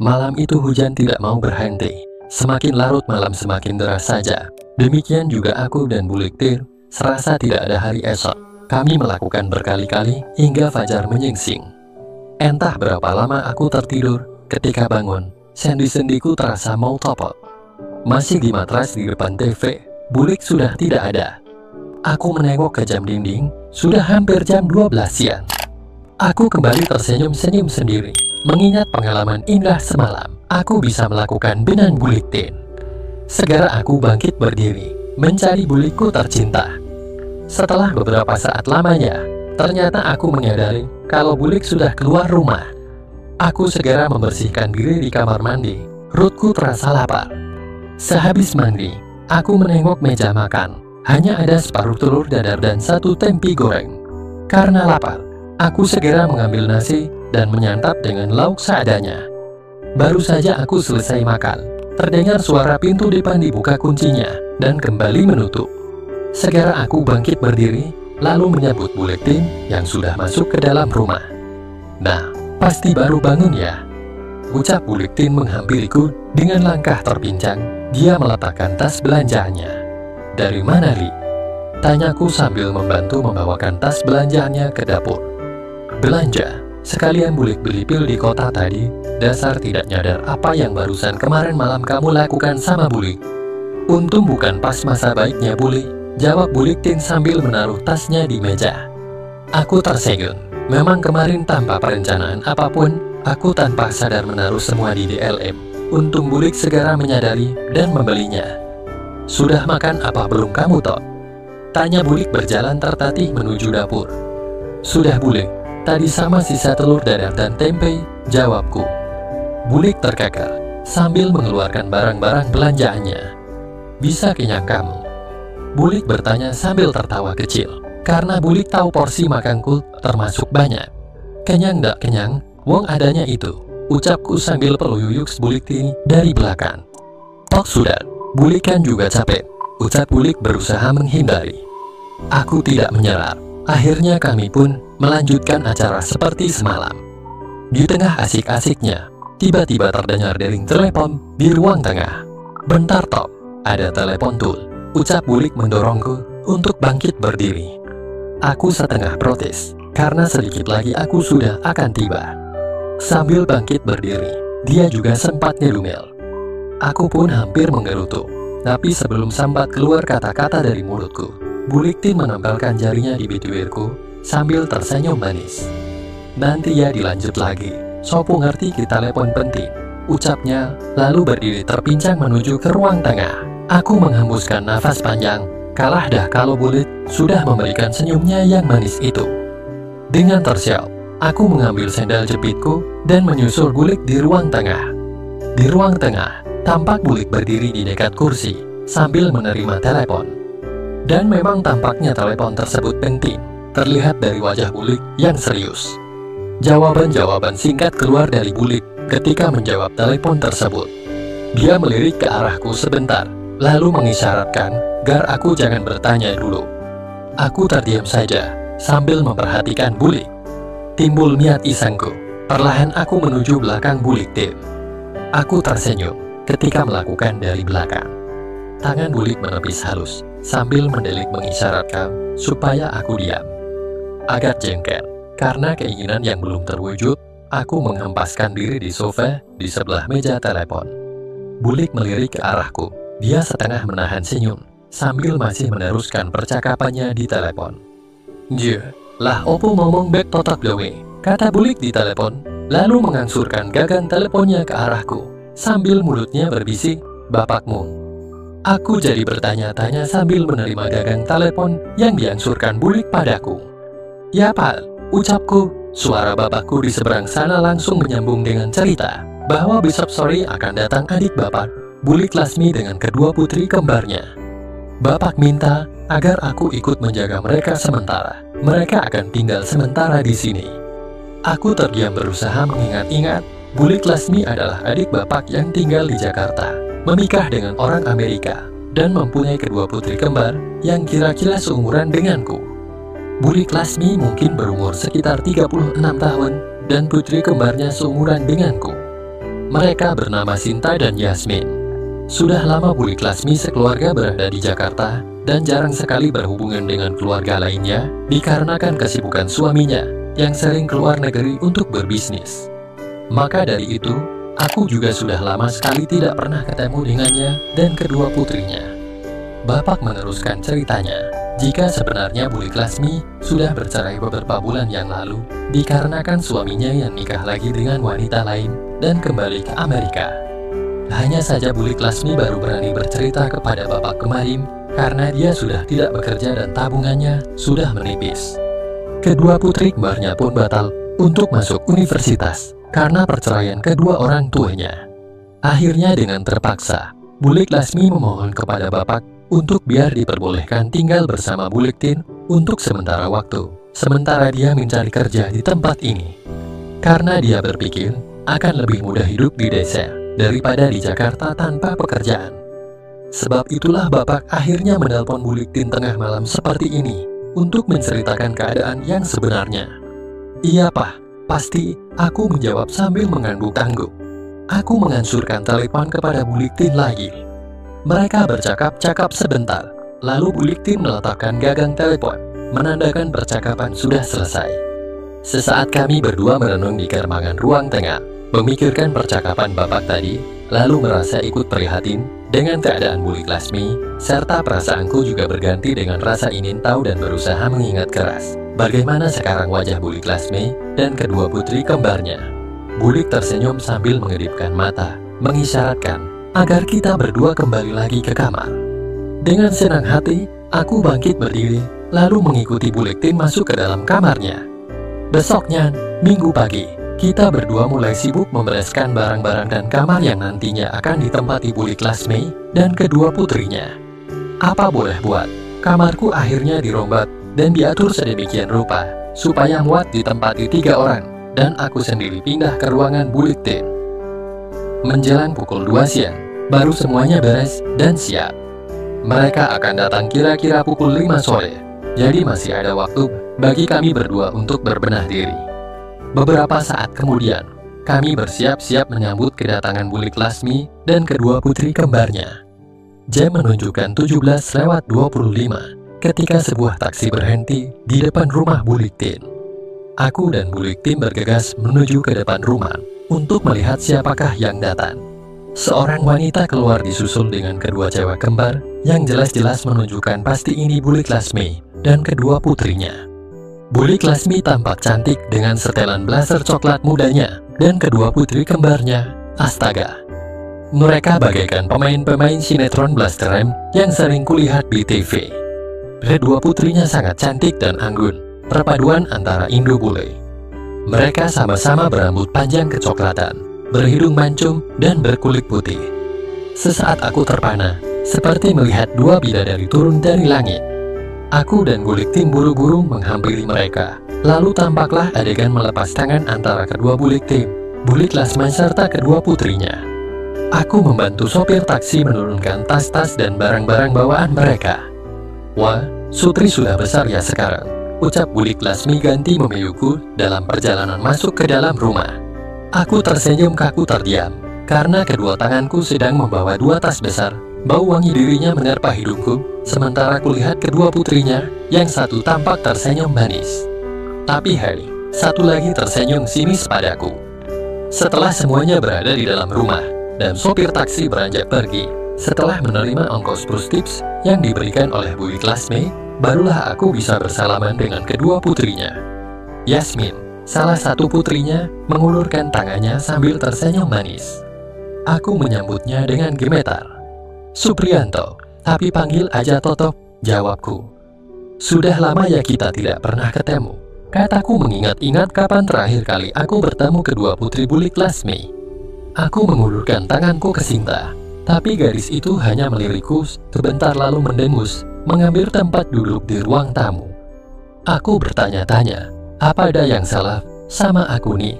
Malam itu hujan tidak mau berhenti. Semakin larut malam semakin deras saja. Demikian juga aku dan Bulik Tir, serasa tidak ada hari esok. Kami melakukan berkali-kali hingga fajar menyingsing. Entah berapa lama aku tertidur, ketika bangun, sendi-sendiku terasa mau copot. Masih di matras di depan TV, Bulik sudah tidak ada. Aku menengok ke jam dinding, sudah hampir jam 12 siang. Aku kembali tersenyum-senyum sendiri. Mengingat pengalaman indah semalam, aku bisa melakukan dengan Bulik Tin. Segera aku bangkit berdiri, mencari bulikku tercinta. Setelah beberapa saat lamanya, ternyata aku menyadari kalau Bulik sudah keluar rumah. Aku segera membersihkan diri di kamar mandi. Perutku terasa lapar. Sehabis mandi, aku menengok meja makan. Hanya ada separuh telur dadar dan satu tempe goreng. Karena lapar, aku segera mengambil nasi dan menyantap dengan lauk seadanya. Baru saja aku selesai makan, terdengar suara pintu depan dibuka kuncinya dan kembali menutup. Segera aku bangkit berdiri, lalu menyambut Bulik Tin yang sudah masuk ke dalam rumah. "Nah, pasti baru bangun ya?" ucap Bulik Tin menghampiriku dengan langkah terpincang. Dia meletakkan tas belanjaannya. "Dari mana, Li?" tanyaku sambil membantu membawakan tas belanjaannya ke dapur. "Belanja, sekalian Bulik beli pil di kota tadi. Dasar tidak nyadar apa yang barusan kemarin malam kamu lakukan sama Bulik." "Untung bukan pas masa baiknya Bulik," jawab Bulik Tin sambil menaruh tasnya di meja. Aku tersenyum. Memang kemarin tanpa perencanaan apapun, aku tanpa sadar menaruh semua di DLM. Untung Bulik segera menyadari dan membelinya. "Sudah makan apa belum kamu, Tok?" tanya Bulik berjalan tertatih menuju dapur. "Sudah Bulik, tadi sama sisa telur dadar dan tempe," jawabku. Bulik terkekeh sambil mengeluarkan barang-barang belanjaannya. "Bisa kenyang kamu?" Bulik bertanya sambil tertawa kecil. Karena Bulik tahu porsi makanku termasuk banyak. "Kenyang ndak kenyang, wong adanya itu," ucapku sambil peluyuk Bulik Tin dari belakang. "Tok sudah, Bulik kan juga capek," ucap Bulik berusaha menghindari. Aku tidak menyerah. Akhirnya kami pun melanjutkan acara seperti semalam. Di tengah asik-asiknya, tiba-tiba terdengar dering telepon di ruang tengah. "Bentar Tok, ada telepon tuh," ucap Bulik mendorongku untuk bangkit berdiri. Aku setengah protes, karena sedikit lagi aku sudah akan tiba. Sambil bangkit berdiri, dia juga sempat ngedumel. Aku pun hampir menggerutu, tapi sebelum sempat keluar kata-kata dari mulutku, Bulik Tin menempelkan jarinya di bibirku sambil tersenyum manis. "Nanti ya dilanjut lagi, Sopo ngerti kita telepon penting," ucapnya, lalu berdiri terpincang menuju ke ruang tengah. Aku menghembuskan nafas panjang, kalah dah kalau Bulik sudah memberikan senyumnya yang manis itu. Dengan tersiap, aku mengambil sendal jepitku dan menyusul Bulik di ruang tengah. Di ruang tengah, tampak Bulik berdiri di dekat kursi sambil menerima telepon. Dan memang tampaknya telepon tersebut penting, terlihat dari wajah Bulik yang serius. Jawaban-jawaban singkat keluar dari Bulik ketika menjawab telepon tersebut. Dia melirik ke arahku sebentar, lalu mengisyaratkan agar aku jangan bertanya dulu. Aku terdiam saja sambil memperhatikan Bulik. Timbul niat isengku. Perlahan aku menuju belakang Bulik Tin. Aku tersenyum ketika melakukan dari belakang. Tangan Bulik menepis halus sambil mendelik mengisyaratkan supaya aku diam. Agak jengkel karena keinginan yang belum terwujud, aku menghempaskan diri di sofa di sebelah meja telepon. Bulik melirik ke arahku. Dia setengah menahan senyum sambil masih meneruskan percakapannya di telepon. "Je, lah opo ngomong bek totak gawe," kata Bulik di telepon, lalu mengangsurkan gagang teleponnya ke arahku sambil mulutnya berbisik, "Bapakmu." Aku jadi bertanya-tanya sambil menerima gagang telepon yang diangsurkan Bulik padaku. "Ya Pak," ucapku. Suara bapakku di seberang sana langsung menyambung dengan cerita bahwa besok sore akan datang adik bapak, Bulik Lasmi dengan kedua putri kembarnya. Bapak minta agar aku ikut menjaga mereka sementara. Mereka akan tinggal sementara di sini. Aku terdiam berusaha mengingat-ingat. Bulik Lasmi adalah adik bapak yang tinggal di Jakarta, menikah dengan orang Amerika, dan mempunyai kedua putri kembar yang kira-kira seumuran denganku. Bulik Lasmi mungkin berumur sekitar 36 tahun dan putri kembarnya seumuran denganku. Mereka bernama Sinta dan Yasmin. Sudah lama Bulik Lasmi sekeluarga berada di Jakarta dan jarang sekali berhubungan dengan keluarga lainnya dikarenakan kesibukan suaminya yang sering keluar negeri untuk berbisnis. Maka dari itu, aku juga sudah lama sekali tidak pernah ketemu dengannya dan kedua putrinya. Bapak meneruskan ceritanya, jika sebenarnya Bulik Lasmi sudah bercerai beberapa bulan yang lalu dikarenakan suaminya yang nikah lagi dengan wanita lain dan kembali ke Amerika. Hanya saja Bulik Lasmi baru berani bercerita kepada bapak kemarin karena dia sudah tidak bekerja dan tabungannya sudah menipis. Kedua putri kembarnya pun batal untuk masuk universitas karena perceraian kedua orang tuanya. Akhirnya dengan terpaksa, Bulik Lasmi memohon kepada bapak untuk biar diperbolehkan tinggal bersama Bulik Tin untuk sementara waktu, sementara dia mencari kerja di tempat ini. Karena dia berpikir akan lebih mudah hidup di desa daripada di Jakarta tanpa pekerjaan. Sebab itulah bapak akhirnya menelpon Bulik Tin tengah malam seperti ini untuk menceritakan keadaan yang sebenarnya. Iya Pak. Pasti, aku menjawab sambil mengangguk-angguk. Aku mengansurkan telepon kepada Bulik Tin lagi. Mereka bercakap-cakap sebentar, lalu Bulik Tin meletakkan gagang telepon, menandakan percakapan sudah selesai. Sesaat kami berdua merenung di kermangan ruang tengah, memikirkan percakapan bapak tadi, lalu merasa ikut prihatin dengan keadaan Bulik Lasmi, serta perasaanku juga berganti dengan rasa ingin tahu dan berusaha mengingat keras bagaimana sekarang wajah Bulik Lasmi dan kedua putri kembarnya. Bulik tersenyum sambil mengedipkan mata, mengisyaratkan agar kita berdua kembali lagi ke kamar. Dengan senang hati, aku bangkit berdiri, lalu mengikuti Bulik Tin masuk ke dalam kamarnya. Besoknya, Minggu pagi, kita berdua mulai sibuk membereskan barang-barang dan kamar yang nantinya akan ditempati Bulik Lasmi dan kedua putrinya. Apa boleh buat, kamarku akhirnya dirombat dan diatur sedemikian rupa supaya muat ditempati 3 orang dan aku sendiri pindah ke ruangan Bulik Tin. Menjelang pukul 2 siang, baru semuanya beres dan siap. Mereka akan datang kira-kira pukul 5 sore, jadi masih ada waktu bagi kami berdua untuk berbenah diri. Beberapa saat kemudian, kami bersiap-siap menyambut kedatangan Bulik Lasmi dan kedua putri kembarnya. Jam menunjukkan 17:25. Ketika sebuah taksi berhenti di depan rumah Bulik Tin. Aku dan Bulik Tin bergegas menuju ke depan rumah untuk melihat siapakah yang datang. Seorang wanita keluar disusul dengan kedua cewek kembar yang jelas-jelas menunjukkan pasti ini Bulik Lasmi dan kedua putrinya. Bulik Lasmi tampak cantik dengan setelan blazer coklat mudanya dan kedua putri kembarnya, astaga. Mereka bagaikan pemain-pemain sinetron Blasterem yang sering kulihat di TV. Kedua putrinya sangat cantik dan anggun, perpaduan antara Indo bule. Mereka sama-sama berambut panjang kecoklatan, berhidung mancung, dan berkulit putih. Sesaat aku terpana, seperti melihat dua bidadari turun dari langit. Aku dan Bulik Tin buru-buru menghampiri mereka, lalu tampaklah adegan melepas tangan antara kedua Bulik Tin, Bulik Lasmi serta kedua putrinya. Aku membantu sopir taksi menurunkan tas-tas dan barang-barang bawaan mereka. Wah, Sutri sudah besar ya sekarang, ucap Bulik Lasmi ganti memeyuku dalam perjalanan masuk ke dalam rumah. Aku tersenyum kaku terdiam, karena kedua tanganku sedang membawa 2 tas besar. Bau wangi dirinya menerpa hidungku, sementara kulihat kedua putrinya, yang satu tampak tersenyum manis. Tapi hei, satu lagi tersenyum sinis padaku. Setelah semuanya berada di dalam rumah, dan sopir taksi beranjak pergi, setelah menerima ongkos plus tips yang diberikan oleh Bulik Lasmi, barulah aku bisa bersalaman dengan kedua putrinya. Yasmin, salah satu putrinya, mengulurkan tangannya sambil tersenyum manis. Aku menyambutnya dengan gemetar. Suprianto, tapi panggil aja Toto, jawabku. Sudah lama ya kita tidak pernah ketemu, kataku mengingat-ingat kapan terakhir kali aku bertemu kedua putri Bulik Lasmi. Aku mengulurkan tanganku ke Sinta, tapi gadis itu hanya melirikku sebentar lalu mendengus, mengambil tempat duduk di ruang tamu. Aku bertanya-tanya, apa ada yang salah sama aku nih?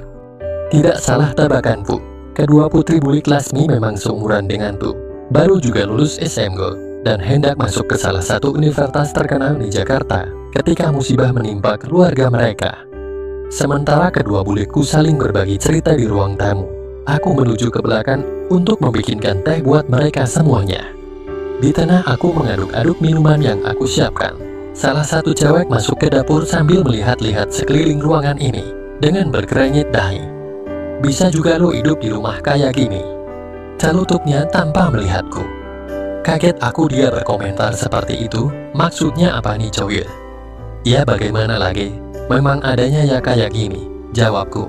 Tidak salah tebakanku, kedua putri Bulik Lasmi memang seumuran denganku, baru juga lulus SMG, dan hendak masuk ke salah satu universitas terkenal di Jakarta ketika musibah menimpa keluarga mereka. Sementara kedua bulikku saling berbagi cerita di ruang tamu, aku menuju ke belakang untuk membikinkan teh buat mereka semuanya. Di tengah aku mengaduk-aduk minuman yang aku siapkan, salah satu cewek masuk ke dapur sambil melihat-lihat sekeliling ruangan ini dengan berkeranyit dahi. "Bisa juga lo hidup di rumah kayak gini?" celutupnya tanpa melihatku. Kaget aku dia berkomentar seperti itu, maksudnya apa nih cowil? "Ya bagaimana lagi, memang adanya ya kayak gini," jawabku.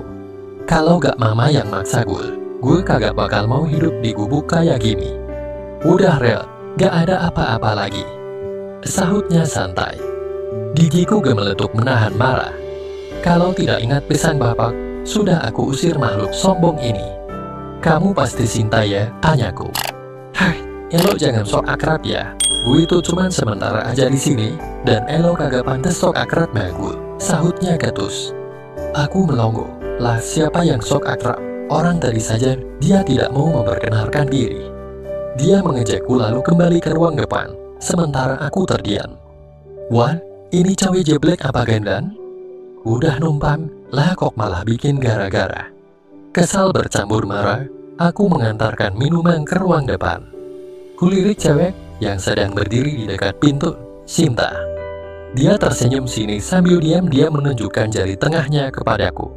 "Kalau gak mama yang maksa gue kagak bakal mau hidup di gubuk kayak gini." "Udah Rel, gak ada apa-apa lagi," sahutnya santai. Gigiku gemeletup menahan marah. Kalau tidak ingat pesan bapak, sudah aku usir makhluk sombong ini. "Kamu pasti Sinta ya?" tanyaku. "Hai, elo jangan sok akrab ya. Gue itu cuman sementara aja di sini, dan elo kagak pantas sok akrab sama gue," sahutnya ketus. Aku melongo. Lah siapa yang sok akrab? Orang tadi saja dia tidak mau memperkenalkan diri. Dia mengejekku lalu kembali ke ruang depan, sementara aku terdiam. "Wan, ini cawe jeblek apa gandan? Udah numpang, lah kok malah bikin gara-gara." Kesal bercampur marah, aku mengantarkan minuman ke ruang depan. Kulirik cewek yang sedang berdiri di dekat pintu, "Sinta." Dia tersenyum sinis sambil diam-diam menunjukkan jari tengahnya kepadaku.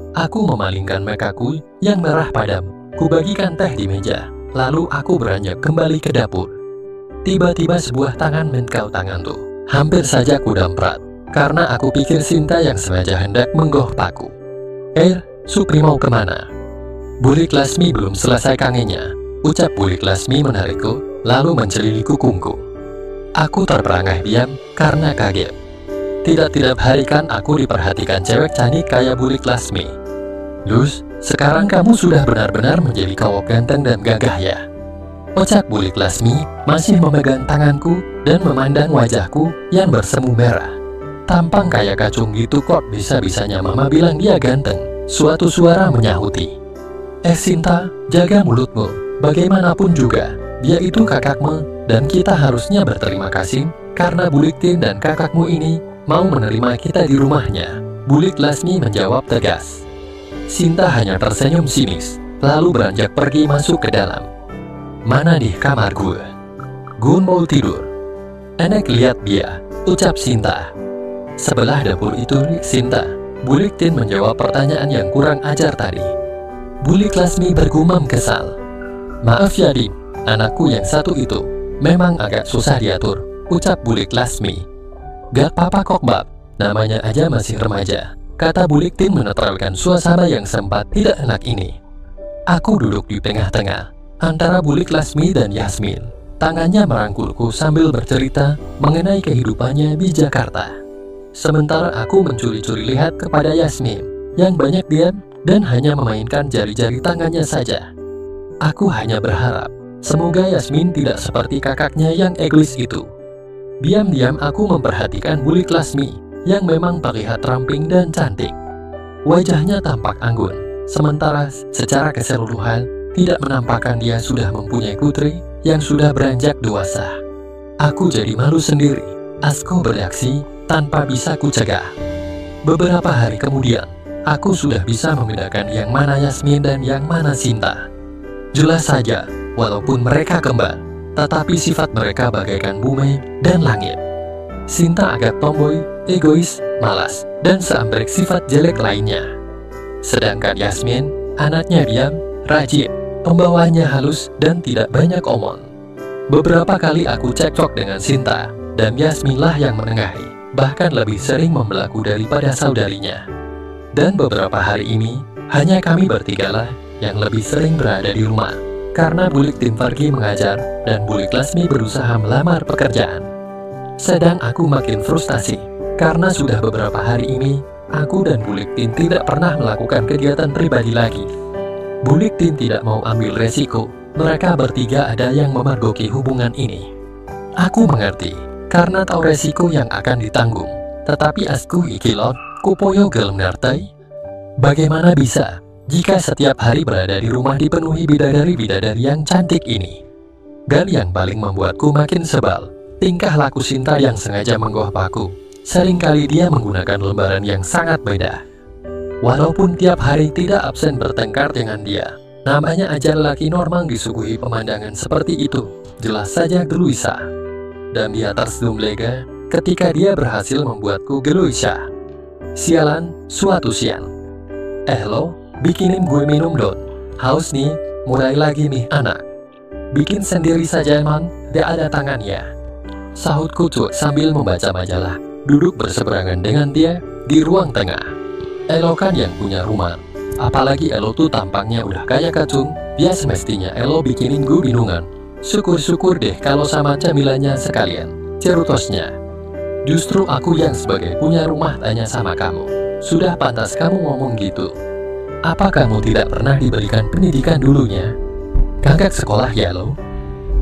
Aku memalingkan mekaku yang merah padam. Kubagikan teh di meja, lalu aku beranjak kembali ke dapur. Tiba-tiba sebuah tangan menkau tanganku. Hampir saja ku damprat, karena aku pikir Sinta yang sengaja hendak menggohpaku. Supri mau kemana?" "Bulik Lasmi belum selesai kangennya," ucap Bulik Lasmi menarikku, lalu menceliliku kungku. Aku terperangah diam karena kaget. Tidak hari kan aku diperhatikan cewek cantik kayak Bulik Lasmi. "Lus, sekarang kamu sudah benar-benar menjadi cowok ganteng dan gagah ya," ucap Bulik Lasmi masih memegang tanganku dan memandang wajahku yang bersemu merah. "Tampang kayak kacung gitu kok bisa-bisanya mama bilang dia ganteng," suatu suara menyahuti. Sinta, jaga mulutmu. Bagaimanapun juga, dia itu kakakmu dan kita harusnya berterima kasih karena Bulik Tin dan kakakmu ini mau menerima kita di rumahnya," Bulik Lasmi menjawab tegas. Sinta hanya tersenyum sinis, lalu beranjak pergi masuk ke dalam. "Mana di kamar gue? Gue mau tidur." "Enak lihat dia," ucap Sinta. Sebelah dapur itu Sinta, Bulik Tin menjawab pertanyaan yang kurang ajar tadi. Bulik Lasmi bergumam kesal. "Maaf ya Dim, anakku yang satu itu memang agak susah diatur," ucap Bulik Lasmi. "Gak apa-apa kok Bab, namanya aja masih remaja," kata Bulik Tin menetralkan suasana yang sempat tidak enak ini. Aku duduk di tengah-tengah antara Bulik Lasmi dan Yasmin. Tangannya merangkulku sambil bercerita mengenai kehidupannya di Jakarta. Sementara aku mencuri-curi lihat kepada Yasmin yang banyak diam dan hanya memainkan jari-jari tangannya saja. Aku hanya berharap semoga Yasmin tidak seperti kakaknya yang egois itu. Diam-diam aku memperhatikan Bulik Lasmi yang memang terlihat ramping dan cantik. Wajahnya tampak anggun, sementara secara keseluruhan tidak menampakkan dia sudah mempunyai putri yang sudah beranjak dewasa. Aku jadi malu sendiri. Asko bereaksi tanpa bisa kucegah. Beberapa hari kemudian, aku sudah bisa membedakan yang mana Yasmin dan yang mana Sinta. Jelas saja, walaupun mereka kembar, tetapi sifat mereka bagaikan bumi dan langit. Sinta agak tomboy, egois, malas, dan seambrek sifat jelek lainnya. Sedangkan Yasmin, anaknya diam, rajin, pembawaannya halus, dan tidak banyak omong. Beberapa kali aku cekcok dengan Sinta, dan Yasmin lah yang menengahi, bahkan lebih sering membelaku daripada saudarinya. Dan beberapa hari ini, hanya kami bertigalah yang lebih sering berada di rumah, karena Bulik Tin pergi mengajar, dan Bulik Lasmi berusaha melamar pekerjaan. Sedang aku makin frustasi, karena sudah beberapa hari ini, aku dan Bulik Tin tidak pernah melakukan kegiatan pribadi lagi. Bulik Tin tidak mau ambil resiko, mereka bertiga ada yang memergoki hubungan ini. Aku mengerti, karena tahu resiko yang akan ditanggung, tetapi asku ikilot, kupoyo gelem nartai. Bagaimana bisa, jika setiap hari berada di rumah dipenuhi bidadari-bidadari yang cantik ini? Dan yang paling membuatku makin sebal, tingkah laku Sinta yang sengaja menggohpaku. Seringkali dia menggunakan lembaran yang sangat beda. Walaupun tiap hari tidak absen bertengkar dengan dia, Namanya aja lelaki normal disuguhi pemandangan seperti itu. Jelas saja gelisah. Dan dia tersenyum lega ketika dia berhasil membuatku gelisah. Sialan, suatu siang. Lo, bikinin gue minum dong. Haus nih, mulai lagi nih anak. Bikin sendiri saja man, gak ada tangannya. Sahutku cuek sambil membaca majalah. Duduk berseberangan dengan dia di ruang tengah. Elo kan yang punya rumah. Apalagi Elo tuh tampangnya udah kayak kacung. Ya semestinya Elo bikinin gue minuman. Syukur-syukur deh kalau sama camilannya sekalian. Cerutosnya. Justru aku yang sebagai punya rumah tanya sama kamu. Sudah pantas kamu ngomong gitu. Apa kamu tidak pernah diberikan pendidikan dulunya? Kagak sekolah ya lo?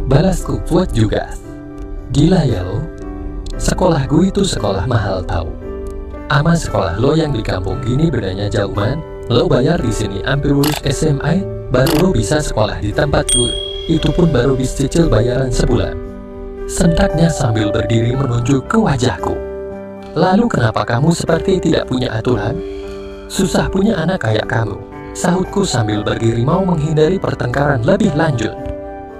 Balasku buat juga. Gila ya lo? Sekolah gue itu sekolah mahal tau. Ama sekolah lo yang di kampung gini bedanya jauh man. Lo bayar di sini hampir lulus SMA, baru lo bisa sekolah di tempat gue. Itu pun baru bisa cicil bayaran sebulan. Sentaknya sambil berdiri menunjuk ke wajahku. Lalu kenapa kamu seperti tidak punya aturan? Susah punya anak kayak kamu. Sahutku sambil berdiri mau menghindari pertengkaran lebih lanjut.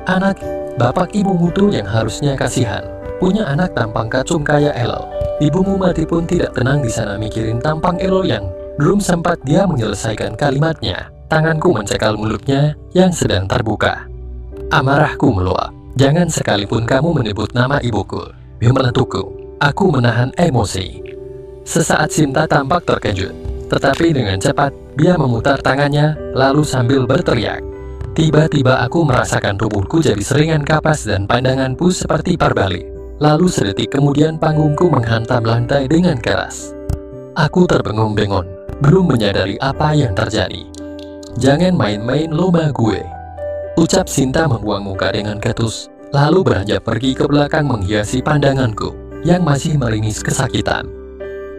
Anak, bapak ibumu tuh yang harusnya kasihan. Punya anak tampang kacung kayak Elo. Ibumu mati pun tidak tenang di sana mikirin tampang Elo yang belum sempat dia menyelesaikan kalimatnya. Tanganku mencekal mulutnya yang sedang terbuka. Amarahku meluap. Jangan sekalipun kamu menyebut nama ibuku. Memeletuku. Aku menahan emosi. Sesaat Sinta tampak terkejut. Tetapi dengan cepat, dia memutar tangannya, lalu sambil berteriak. Tiba-tiba aku merasakan tubuhku jadi seringan kapas dan pandanganku seperti terbalik. Lalu sedetik kemudian panggungku menghantam lantai dengan keras. Aku terbengung-bengon, belum menyadari apa yang terjadi. Jangan main-main lomba gue. Ucap Sinta membuang muka dengan ketus, lalu beranjak pergi ke belakang menghiasi pandanganku yang masih meringis kesakitan.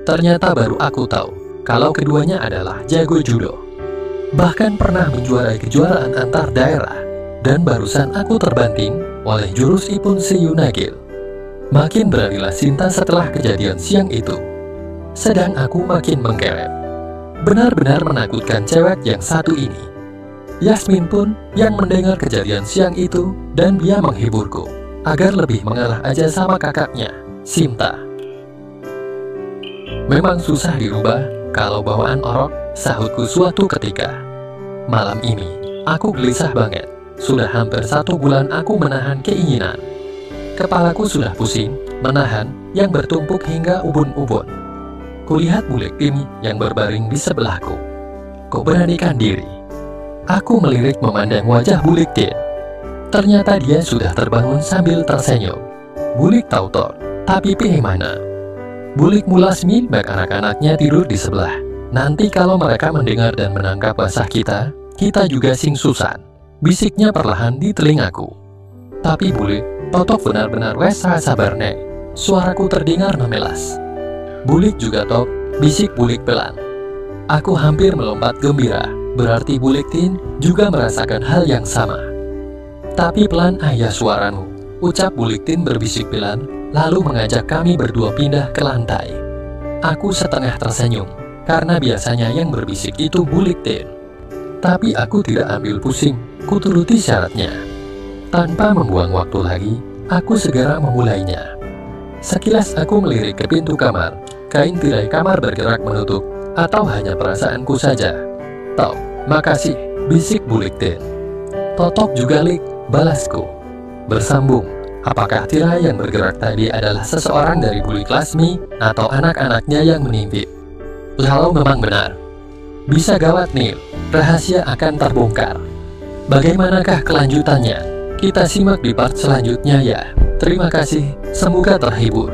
Ternyata baru aku tahu kalau keduanya adalah jago judo. Bahkan pernah menjuarai kejuaraan antar daerah. Dan barusan aku terbanting oleh jurus Ipun Seyunagil. Makin beranilah Sinta setelah kejadian siang itu. Sedang aku makin mengkerep. Benar-benar menakutkan cewek yang satu ini. Yasmin pun yang mendengar kejadian siang itu dan dia menghiburku agar lebih mengalah aja sama kakaknya, Sinta. Memang susah dirubah kalau bawaan orok, sahutku suatu ketika. Malam ini, aku gelisah banget. Sudah hampir 1 bulan aku menahan keinginan. Kepalaku sudah pusing, menahan, yang bertumpuk hingga ubun-ubun. Kulihat Bulik Tim yang berbaring di sebelahku. Kok beranikan diri? Aku melirik memandang wajah Bulik Tim. Ternyata dia sudah terbangun sambil tersenyum. Bulik tahu toh, tapi pilih mana? Bulik Mulasmi bak anak-anaknya tidur di sebelah. Nanti kalau mereka mendengar dan menangkap basah kita juga sing-susan. Bisiknya perlahan di telingaku. Tapi Bulik, Totok benar-benar wes sabar nek. Suaraku terdengar memelas. Bulik juga Tok, bisik Bulik pelan. Aku hampir melompat gembira. Berarti Bulik Tin juga merasakan hal yang sama. Tapi pelan ayah suaramu, ucap Bulik Tin berbisik pelan, lalu mengajak kami berdua pindah ke lantai. Aku setengah tersenyum, karena biasanya yang berbisik itu Bulik Tin. Tapi aku tidak ambil pusing, kuturuti syaratnya. Tanpa membuang waktu lagi, aku segera memulainya. Sekilas aku melirik ke pintu kamar, kain tirai kamar bergerak menutup, atau hanya perasaanku saja. Tok, makasih, bisik Bulik Tin. Totok juga lik, balasku. Bersambung, apakah tirai yang bergerak tadi adalah seseorang dari Bulik Lasmi atau anak-anaknya yang menintip? Kalau memang benar, bisa gawat nih, rahasia akan terbongkar. Bagaimanakah kelanjutannya? Kita simak di part selanjutnya ya. Terima kasih, semoga terhibur.